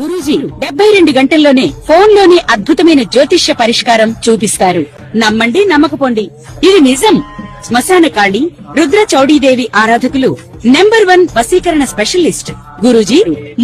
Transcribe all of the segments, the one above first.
గురూజీ 72 గంటల్లోనే ఫోన్ లోని అద్భుతమైన జ్యోతిష్య పరిష్కారం చూపిస్తారు. నమ్మండి నమ్మకపోండి, ఇది నిజం. శ్మశాన కాళి రుద్ర చౌడీదేవి ఆరాధకులు నంబర్ 1 వశీకరణ స్పెషలిస్ట్ గురూజీ.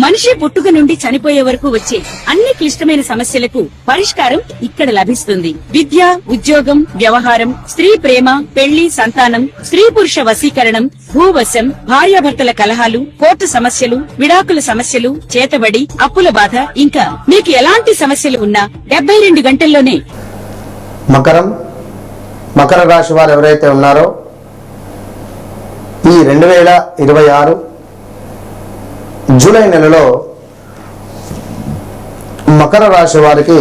మనిషి పుట్టుక నుండి చనిపోయే వరకు వచ్చే అన్ని క్లిష్టమైన సమస్యలకు పరిష్కారం ఇక్కడ లభిస్తుంది. విద్య, ఉద్యోగం, వ్యవహారం, స్త్రీ ప్రేమ, పెళ్లి, సంతానం, స్త్రీ పురుష వశీకరణం, భూవశం, భార్యాభర్తల కలహాలు, కోర్టు సమస్యలు, విడాకుల సమస్యలు, చేతబడి, అప్పుల బాధ, ఇంకా మీకు ఎలాంటి సమస్యలు ఉన్నా 72 గంటల్లోనే. మకర రాశి వారు ఎవరైతే ఉన్నారో ఈ 2026 జూలై నెలలో మకర రాశి వారికి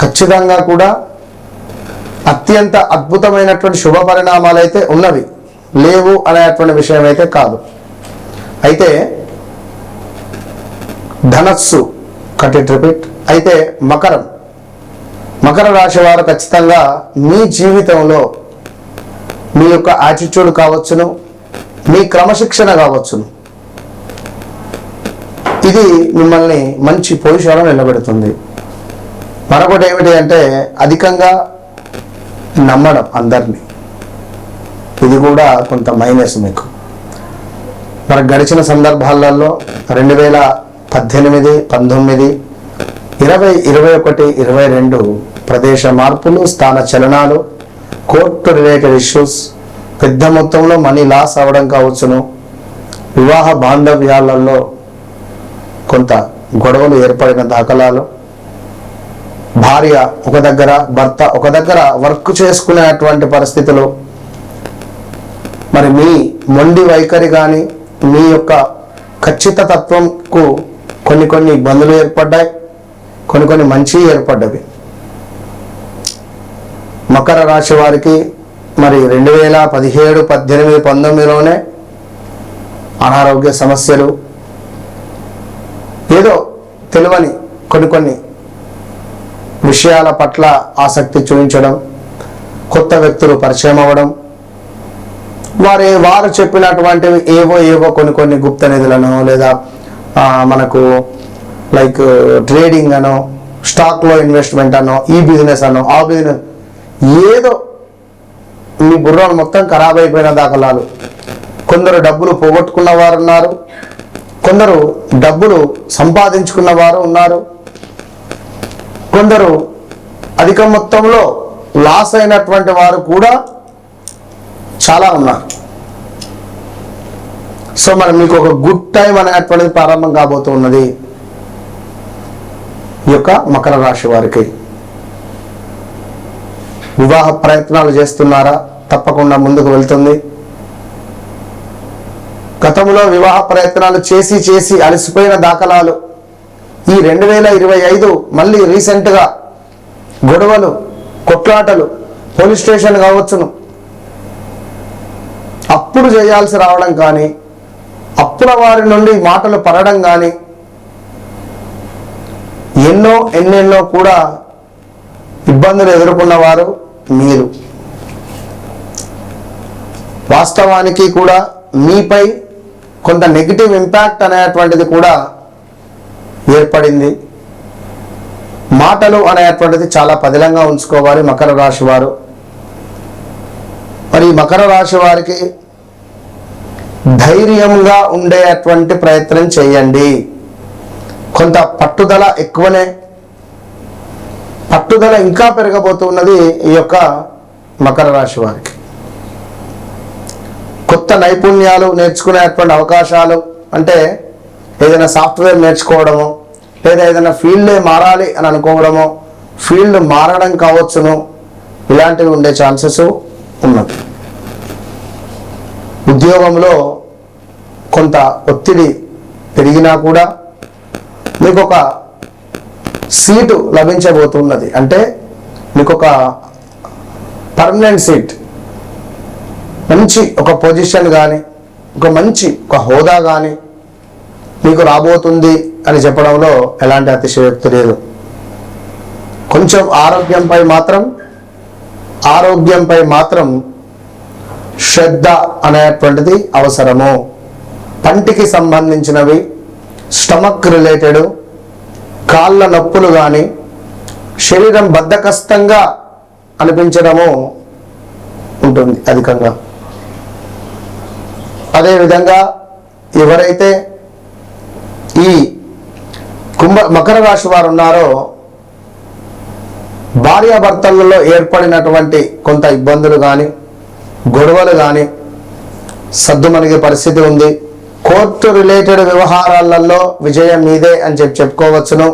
ఖచ్చితంగా కూడా అత్యంత అద్భుతమైనటువంటి శుభ పరిణామాలు అయితే ఉన్నవి, లేవు అనేటువంటి విషయం అయితే కాదు. అయితే ధనస్సు కటిట్రిపిట్ అయితే మకర రాశి వారు ఖచ్చితంగా మీ జీవితంలో మీ యొక్క యాటిట్యూడ్ కావచ్చును, మీ క్రమశిక్షణ కావచ్చును, ఇది మిమ్మల్ని మంచి పొజిషన్లో నిలబెడుతుంది. మరొకటి ఏమిటి అంటే అధికంగా నమ్మడం అందరినీ, ఇది కూడా కొంత మైనస్ మీకు. మన గడిచిన సందర్భాలలో 2018, 19, 20, 21, 22 ప్రదేశ మార్పులు, స్థాన చలనాలు, కోర్టు రిలేటెడ్ ఇష్యూస్, పెద్ద మొత్తంలో మనీ లాస్ అవ్వడం కావచ్చును, వివాహ బాంధవ్యాలలో కొంత గొడవలు ఏర్పడిన దాఖలాలు, భార్య ఒక దగ్గర, భర్త ఒక దగ్గర వర్క్ చేసుకునేటువంటి పరిస్థితులు, మరి మీ మొండి వైఖరి కానీ మీ యొక్క ఖచ్చితత్వంకు కొన్ని ఇబ్బందులు ఏర్పడ్డాయి, కొన్ని మంచి ఏర్పడ్డవి. మకర రాశి వారికి మరి 2017, 18, 19లోనే అనారోగ్య సమస్యలు, ఏదో తెలియని కొన్ని విషయాల పట్ల ఆసక్తి చూపించడం, కొత్త వ్యక్తులు పరిచయం అవ్వడం, వారు చెప్పినటువంటివి ఏవో కొన్ని గుప్త నిధులను, లేదా మనకు లైక్ ట్రేడింగ్ అనో, స్టాక్లో ఇన్వెస్ట్మెంట్ అనో, ఈ బిజినెస్ అనో, ఆ బిజినెస్, ఏదో మీ బుర్రలు మొత్తం ఖరాబ్ అయిపోయిన దాఖలాలు. కొందరు డబ్బులు పోగొట్టుకున్న వారు ఉన్నారు, కొందరు డబ్బులు సంపాదించుకున్న వారు ఉన్నారు, కొందరు అధిక మొత్తంలో లాస్ అయినటువంటి వారు కూడా చాలా ఉన్నారు. సో మరి మీకు ఒక గుడ్ టైం అనేటువంటిది ప్రారంభం కాబోతున్నది ఈ యొక్క మకర రాశి వారికి. వివాహ ప్రయత్నాలు చేస్తున్నారా? తప్పకుండా ముందుకు వెళ్తుంది. గతంలో వివాహ ప్రయత్నాలు చేసి అలసిపోయిన దాఖలాలు ఈ 2025 మళ్ళీ రీసెంట్గా గొడవలు, కొట్లాటలు, పోలీస్ స్టేషన్ కావచ్చును, అప్పుడు చేయాల్సి రావడం కానీ, అప్పుల వారి నుండి మాటలు పడడం కానీ, ఎన్నెన్నో కూడా ఇబ్బందులు ఎదుర్కొన్నవారు మీరు. వాస్తవానికి కూడా మీపై కొంత నెగిటివ్ ఇంపాక్ట్ అనేటువంటిది కూడా ఏర్పడింది. మాటలు అనేటువంటిది చాలా పదిలంగా ఉంచుకోవాలి మకర రాశి వారు. మరి మకర రాశి వారికి ధైర్యంగా ఉండేటువంటి ప్రయత్నం చేయండి. కొంత పట్టుదల ఎక్కువనే, పట్టుదల ఇంకా పెరగబోతున్నది ఈ యొక్క మకర రాశి వారికి. కొత్త నైపుణ్యాలు నేర్చుకునేటువంటి అవకాశాలు, అంటే ఏదైనా సాఫ్ట్వేర్ నేర్చుకోవడము, లేదా ఏదైనా ఫీల్డే మారాలి అని అనుకోవడము, ఫీల్డ్ మారడం కావచ్చును, ఇలాంటివి ఉండే ఛాన్సెస్ ఉన్నది. ఉద్యోగంలో కొంత ఒత్తిడి పెరిగినా కూడా మీకు ఒక సీటు లభించబోతున్నది. అంటే మీకు ఒక పర్మనెంట్ సీట్, మంచి ఒక పొజిషన్ కానీ, ఒక హోదా కానీ మీకు రాబోతుంది అని చెప్పడంలో ఎలాంటి అతిశయోక్తి లేదు. కొంచెం ఆరోగ్యంపై మాత్రం శ్రద్ధ అనేటువంటిది అవసరము. పంటికి సంబంధించినవి, స్టమక్ రిలేటెడ్, కాళ్ళ నొప్పులు కానీ, శరీరం బద్ధకస్తంగా అనిపించడము ఉంటుంది అధికంగా. అదేవిధంగా ఎవరైతే ఈ మకర రాశి వారు ఉన్నారో భార్యాభర్తలలో ఏర్పడినటువంటి కొంత ఇబ్బందులు కానీ, గొడవలు కానీ సద్దుమణిగే పరిస్థితి ఉంది. కోర్టు రిలేటెడ్ వ్యవహారాలలో విజయం మీదే అని చెప్పుకోవచ్చును.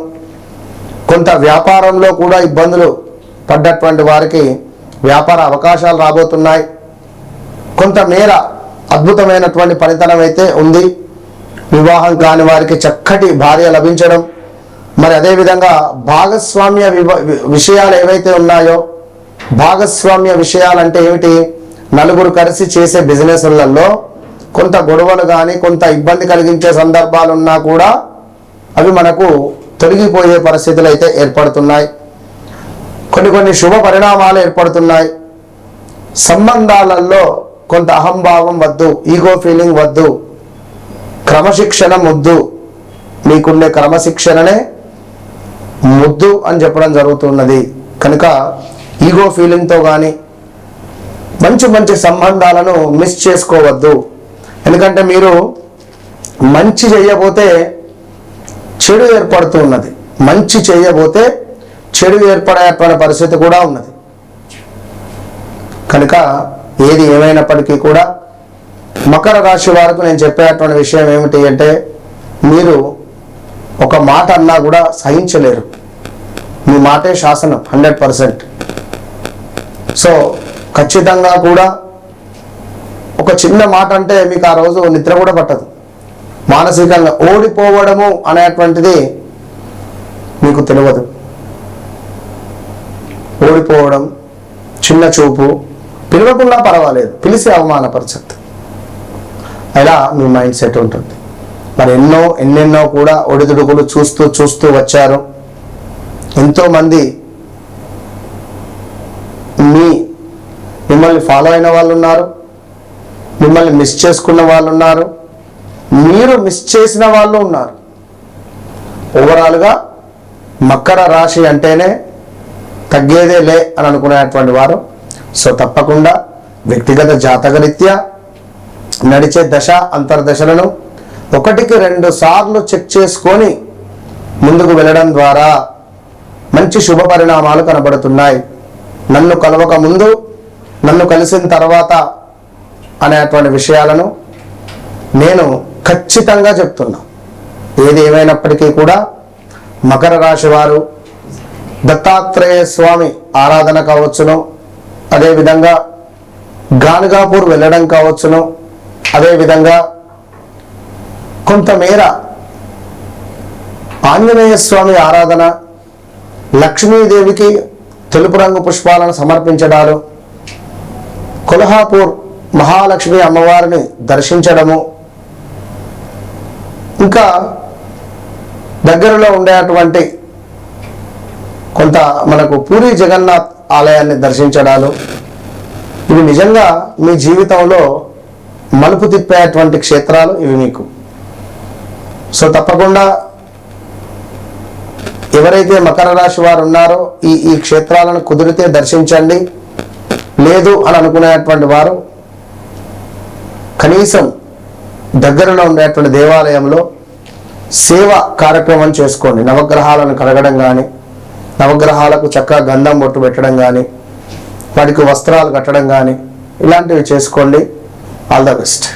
కొంత వ్యాపారంలో కూడా ఇబ్బందులు పడ్డటువంటి వారికి వ్యాపార అవకాశాలు రాబోతున్నాయి. కొంతమేర అద్భుతమైనటువంటి పనితనం అయితే ఉంది. వివాహం కాని వారికి చక్కటి భార్య లభించడం, మరి అదేవిధంగా భాగస్వామ్య విషయాలు ఏవైతే ఉన్నాయో, భాగస్వామ్య విషయాలంటే ఏమిటి, నలుగురు కలిసి చేసే బిజినెస్లలో కొంత గొడవలు కానీ, కొంత ఇబ్బంది కలిగించే సందర్భాలు ఉన్నా కూడా అవి మనకు తొలగిపోయే పరిస్థితులు అయితే ఏర్పడుతున్నాయి. కొన్ని శుభ పరిణామాలు ఏర్పడుతున్నాయి. సంబంధాలలో కొంత అహంభావం వద్దు, ఈగో ఫీలింగ్ వద్దు, క్రమశిక్షణ ముద్దు, మీకుండే క్రమశిక్షణనే ముద్దు అని చెప్పడం జరుగుతున్నది. కనుక ఈగో ఫీలింగ్తో కానీ మంచి సంబంధాలను మిస్ చేసుకోవద్దు. ఎందుకంటే మీరు మంచి చేయబోతే చెడు ఏర్పడుతూ ఉన్నది, మంచి చేయబోతే చెడు ఏర్పడేటువంటి పరిస్థితి కూడా ఉన్నది. కనుక ఏది ఏమైనప్పటికీ కూడా మకర రాశి వారికి నేను చెప్పేటువంటి విషయం ఏమిటి అంటే, మీరు ఒక మాట అన్నా కూడా సహించలేరు. మీ మాటే శాసనం 100%. సో ఖచ్చితంగా కూడా ఒక చిన్న మాట అంటే మీకు ఆ రోజు నిద్ర కూడా పట్టదు. మానసికంగా ఓడిపోవడము అనేటువంటిది మీకు తెలియదు. ఓడిపోవడం, చిన్న చూపు, పిలవకుండా పర్వాలేదు, పిలిచి అవమానపరచద్దు, అలా మీ మైండ్ సెట్ ఉంటుంది. మరి ఎన్నెన్నో కూడా ఒడిదుడుకులు చూస్తూ వచ్చారు. ఎంతోమంది మిమ్మల్ని ఫాలో అయిన వాళ్ళు ఉన్నారు, మిమ్మల్ని మిస్ చేసుకున్న వాళ్ళు ఉన్నారు, మీరు మిస్ చేసిన వాళ్ళు ఉన్నారు. ఓవరాల్గా మకర రాశి అంటేనే తగ్గేదే లే అని అనుకునేటువంటి వారు. సో తప్పకుండా వ్యక్తిగత జాతకరీత్యా నడిచే దశ అంతర్దశలను 1-2 సార్లు చెక్ చేసుకొని ముందుకు వెళ్ళడం ద్వారా మంచి శుభ పరిణామాలు కనబడుతున్నాయి. నన్ను కలవక ముందు, నన్ను కలిసిన తర్వాత అనేటువంటి విషయాలను నేను ఖచ్చితంగా చెప్తున్నా. ఏది ఏమైనప్పటికీ కూడా మకర రాశి వారు దత్తాత్రేయ స్వామి ఆరాధన కావచ్చును, అదేవిధంగా గాన్గాపూర్ వెళ్ళడం కావచ్చును, అదేవిధంగా కొంతమేర ఆంజనేయ స్వామి ఆరాధన, లక్ష్మీదేవికి తెలుపు రంగు పుష్పాలను సమర్పించడాలు, కొల్హాపూర్ మహాలక్ష్మి అమ్మవారిని దర్శించడము, ఇంకా దగ్గరలో ఉండేటువంటి కొంత మనకు పూరి జగన్నాథ్ ఆలయాన్ని దర్శించడాలు, ఇవి నిజంగా మీ జీవితంలో మలుపు తిప్పేటువంటి క్షేత్రాలు ఇవి మీకు. సో తప్పకుండా ఎవరైతే మకర రాశి వారు ఉన్నారో ఈ క్షేత్రాలను కుదిరితే దర్శించండి. లేదు అని అనుకునేటువంటి వారు కనీసం దగ్గరలో ఉండేటువంటి దేవాలయంలో సేవ కార్యక్రమం చేసుకోండి. నవగ్రహాలను కడగడం కానీ, నవగ్రహాలకు చక్కగా గంధం బొట్టు పెట్టడం కానీ, వాటికి వస్త్రాలు కట్టడం కానీ ఇలాంటివి చేసుకోండి. All the best.